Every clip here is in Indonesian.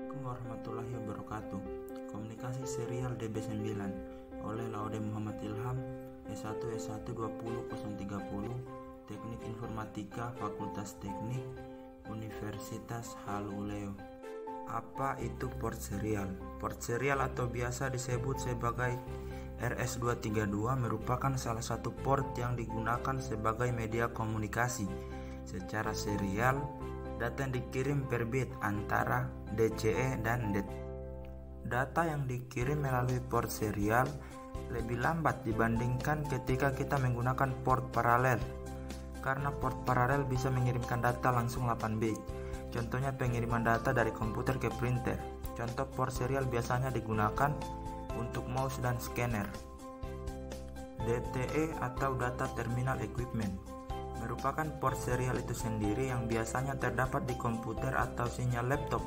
Assalamualaikum warahmatullahi wabarakatuh. Komunikasi serial DB9 oleh Laude Muhammad Ilham, S1 S1 20030, Teknik Informatika, Fakultas Teknik, Universitas Haluleo. Apa itu port serial? Port serial atau biasa disebut sebagai RS232 merupakan salah satu port yang digunakan sebagai media komunikasi secara serial. Data yang dikirim per bit antara DCE dan DT. Data yang dikirim melalui port serial lebih lambat dibandingkan ketika kita menggunakan port paralel, karena port paralel bisa mengirimkan data langsung 8 bit. Contohnya pengiriman data dari komputer ke printer. Contoh port serial biasanya digunakan untuk mouse dan scanner. DTE atau Data Terminal Equipment merupakan port serial itu sendiri yang biasanya terdapat di komputer atau sinyal laptop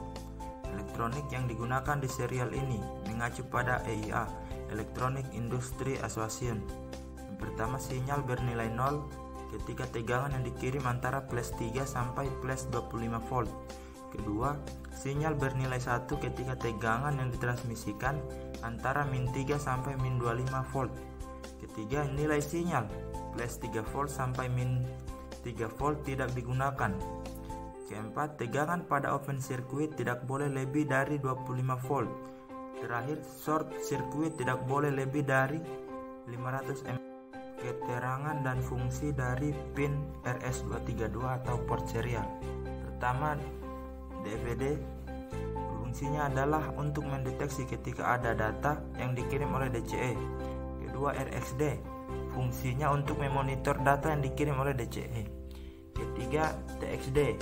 elektronik yang digunakan di serial ini mengacu pada EIA, Electronic Industry Association. Yang pertama, sinyal bernilai 0 ketika tegangan yang dikirim antara plus 3 sampai plus 25 volt. Kedua, sinyal bernilai 1 ketika tegangan yang ditransmisikan antara min 3 sampai min 25 volt. Ketiga, nilai sinyal plus 3 volt sampai min 3 volt tidak digunakan. Keempat, tegangan pada open circuit tidak boleh lebih dari 25 volt. Terakhir, short circuit tidak boleh lebih dari 500 mA. Keterangan dan fungsi dari pin RS232 atau port serial. Pertama, DVD. Fungsinya adalah untuk mendeteksi ketika ada data yang dikirim oleh DCE. Kedua, RxD. Fungsinya untuk memonitor data yang dikirim oleh DCE. Ketiga, TXD.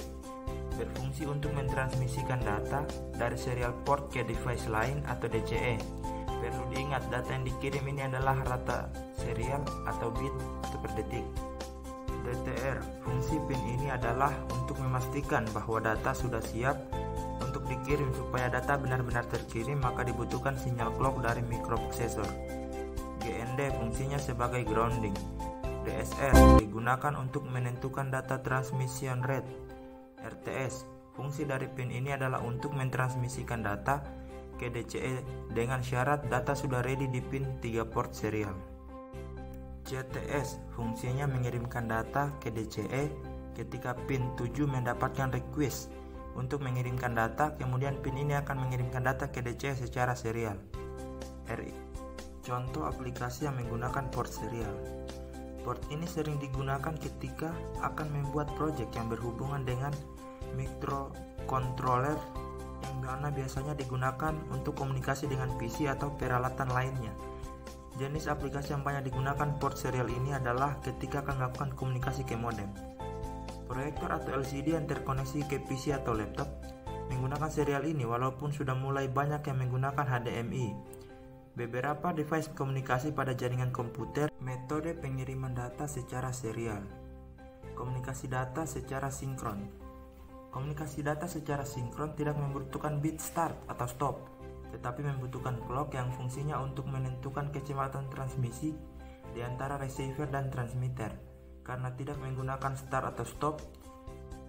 Berfungsi untuk mentransmisikan data dari serial port ke device lain atau DCE. Perlu diingat, data yang dikirim ini adalah rata serial atau bit atau per detik. DTR. Fungsi pin ini adalah untuk memastikan bahwa data sudah siap untuk dikirim. Supaya data benar-benar terkirim, maka dibutuhkan sinyal clock dari microprocessor. GND fungsinya sebagai grounding. DSR digunakan untuk menentukan data transmission rate. RTS, fungsi dari pin ini adalah untuk mentransmisikan data ke DCE dengan syarat data sudah ready di pin 3 port serial. CTS, fungsinya mengirimkan data ke DCE ketika pin 7 mendapatkan request untuk mengirimkan data, kemudian pin ini akan mengirimkan data ke DCE secara serial. RI, contoh aplikasi yang menggunakan port serial. Port ini sering digunakan ketika akan membuat proyek yang berhubungan dengan microcontroller yang mana biasanya digunakan untuk komunikasi dengan PC atau peralatan lainnya. Jenis aplikasi yang banyak digunakan port serial ini adalah ketika akan melakukan komunikasi ke modem. Proyektor atau LCD yang terkoneksi ke PC atau laptop menggunakan serial ini, walaupun sudah mulai banyak yang menggunakan HDMI. Beberapa device komunikasi pada jaringan komputer. Metode pengiriman data secara serial. Komunikasi data secara sinkron. Komunikasi data secara sinkron tidak membutuhkan bit start atau stop, tetapi membutuhkan clock yang fungsinya untuk menentukan kecepatan transmisi di antara receiver dan transmitter. Karena tidak menggunakan start atau stop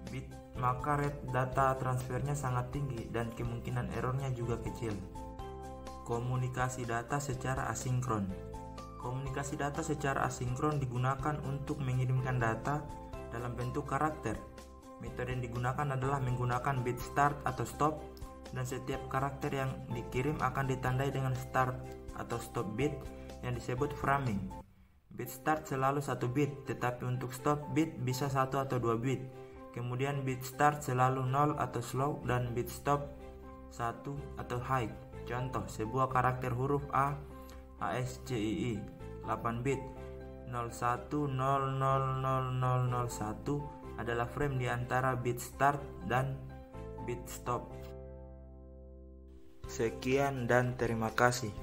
bit, maka rate data transfernya sangat tinggi dan kemungkinan errornya juga kecil. Komunikasi data secara asinkron. Komunikasi data secara asinkron digunakan untuk mengirimkan data dalam bentuk karakter. Metode yang digunakan adalah menggunakan bit start atau stop, dan setiap karakter yang dikirim akan ditandai dengan start atau stop bit yang disebut framing. Bit start selalu 1 bit, tetapi untuk stop bit bisa 1 atau 2 bit. Kemudian bit start selalu 0 atau slow, dan bit stop 1 atau high. Contoh, sebuah karakter huruf A, ASCII 8 bit 01000001 adalah frame di antara bit start dan bit stop. Sekian dan terima kasih.